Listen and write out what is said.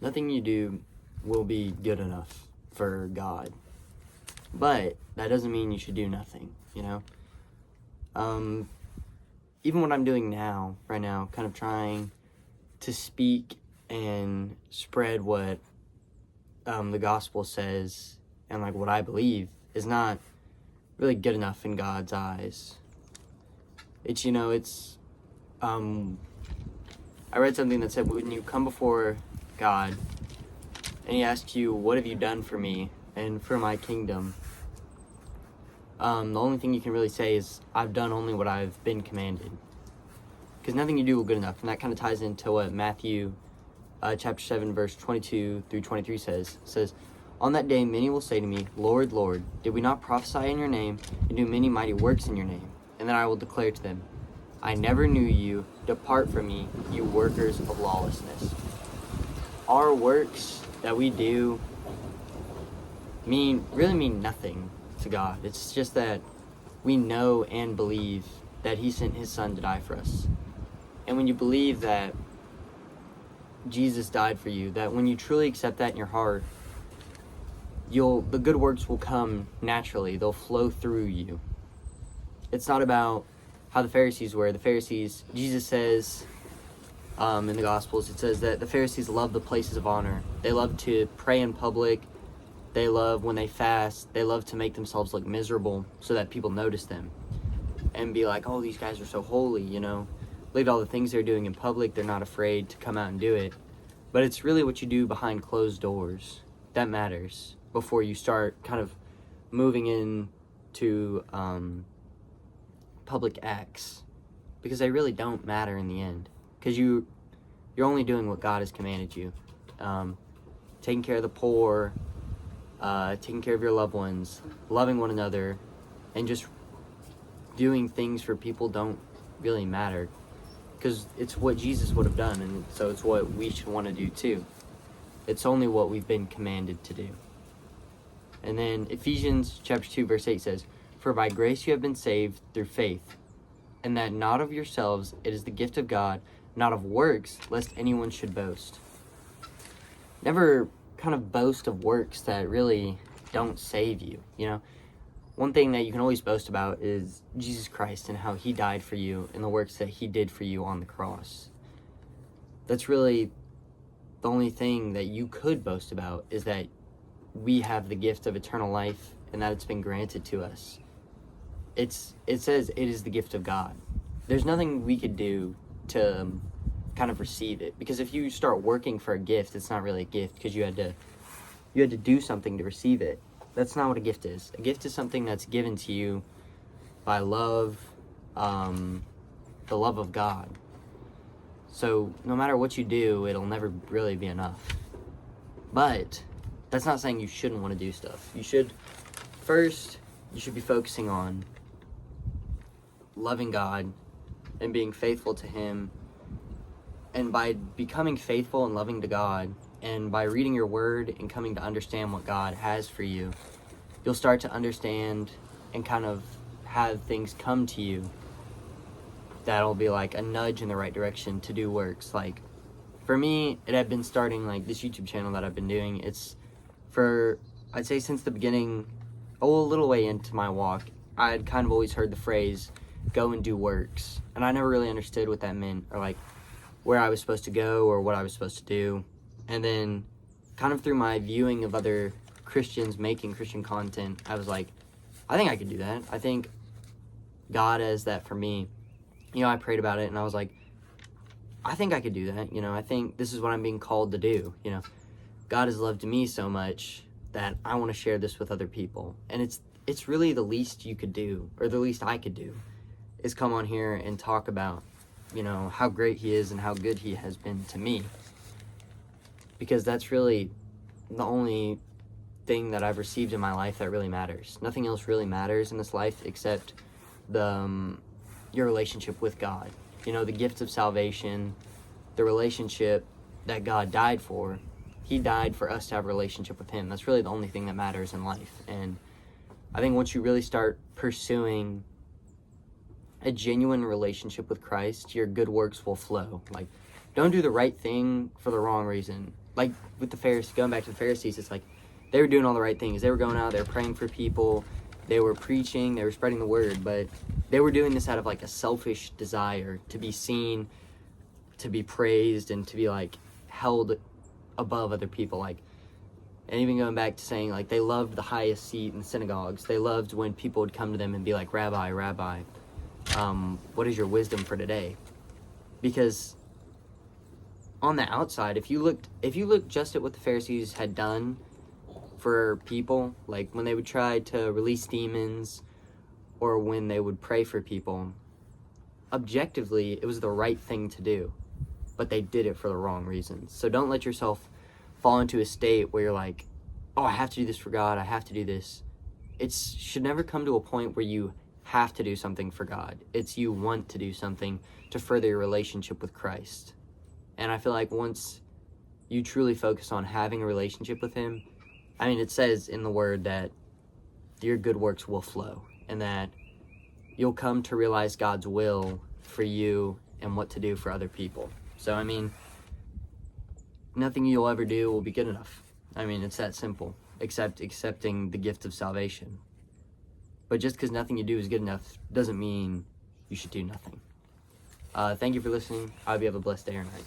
Nothing you do will be good enough for God. But that doesn't mean you should do nothing, you know? Even what I'm doing now, right now, kind of trying to speak and spread what the gospel says and like what I believe is not really good enough in God's eyes. It's, I read something that said when you come before God and he asks you, what have you done for me and for my kingdom? The only thing you can really say is, I've done only what I've been commanded. Because nothing you do will be good enough. And that kind of ties into what Matthew chapter 7, verse 22 through 23 says. It says, on that day many will say to me, Lord, Lord, did we not prophesy in your name and do many mighty works in your name? And then I will declare to them, I never knew you. Depart from me, you workers of lawlessness. Our works that we do really mean nothing to God. It's just that we know and believe that he sent his son to die for us. And when you believe that Jesus died for you, that when you truly accept that in your heart, the good works will come naturally. They'll flow through you. It's not about how the Pharisees were. Jesus says in the Gospels, it says that the Pharisees love the places of honor. They love to pray in public. They love when they fast. They love to make themselves look miserable so that people notice them and be like, oh, these guys are so holy, Look at all the things they're doing in public. They're not afraid to come out and do it. But it's really what you do behind closed doors that matters before you start kind of moving into public acts, because they really don't matter in the end, because you're only doing what God has commanded you. Taking care of the poor, taking care of your loved ones, loving one another, and just doing things for people don't really matter, because it's what Jesus would have done, and so it's what we should want to do too. It's only what we've been commanded to do. And then Ephesians chapter 2 verse 8 says, for by grace you have been saved through faith, and that not of yourselves, it is the gift of God, not of works, lest anyone should boast. Never kind of boast of works that really don't save you, One thing that you can always boast about is Jesus Christ and how he died for you and the works that he did for you on the cross. That's really the only thing that you could boast about, is that we have the gift of eternal life and that it's been granted to us. It says it is the gift of God. There's nothing we could do to kind of receive it, because if you start working for a gift, it's not really a gift, because you had to do something to receive it. That's not what a gift is. A gift is something that's given to you by love, the love of God. So no matter what you do, it'll never really be enough. But that's not saying you shouldn't want to do stuff. You should be focusing on loving God and being faithful to him. And by becoming faithful and loving to God, and by reading your word and coming to understand what God has for you, you'll start to understand and kind of have things come to you that'll be like a nudge in the right direction to do works. Like for me, it had been starting like this YouTube channel that I've been doing. It's I'd say since the beginning, a little way into my walk, I had kind of always heard the phrase, go and do works. And I never really understood what that meant, or like where I was supposed to go or what I was supposed to do. And then kind of through my viewing of other Christians making Christian content, I was like, I think I could do that. I think God has that for me. I prayed about it and I was like, I think I could do that. I think this is what I'm being called to do. God has loved me so much that I want to share this with other people. And it's really the least you could do, or the least I could do, is come on here and talk about, how great he is and how good he has been to me. Because that's really the only thing that I've received in my life that really matters. Nothing else really matters in this life except your relationship with God. The gift of salvation, the relationship that God died for. He died for us to have a relationship with him. That's really the only thing that matters in life. And I think once you really start pursuing a genuine relationship with Christ, your good works will flow. Like, don't do the right thing for the wrong reason. like with the Pharisees, going back to the Pharisees, it's like they were doing all the right things. They were going out, they were praying for people, they were preaching, they were spreading the word, but they were doing this out of like a selfish desire to be seen, to be praised, and to be like held above other people. Like, and even going back to saying like they loved the highest seat in the synagogues. They loved when people would come to them and be like, Rabbi, Rabbi, what is your wisdom for today? Because on the outside, if you look just at what the Pharisees had done for people, like when they would try to release demons or when they would pray for people, objectively it was the right thing to do, but they did it for the wrong reasons. So don't let yourself fall into a state where you're like, oh, I have to do this for God, I have to do this. It should never come to a point where you have to do something for God. It's you want to do something to further your relationship with Christ. And I feel like once you truly focus on having a relationship with him, I mean, it says in the word that your good works will flow and that you'll come to realize God's will for you and what to do for other people. So, I mean, nothing you'll ever do will be good enough. I mean, it's that simple, except accepting the gift of salvation. But just because nothing you do is good enough doesn't mean you should do nothing. Thank you for listening. I hope you have a blessed day or night.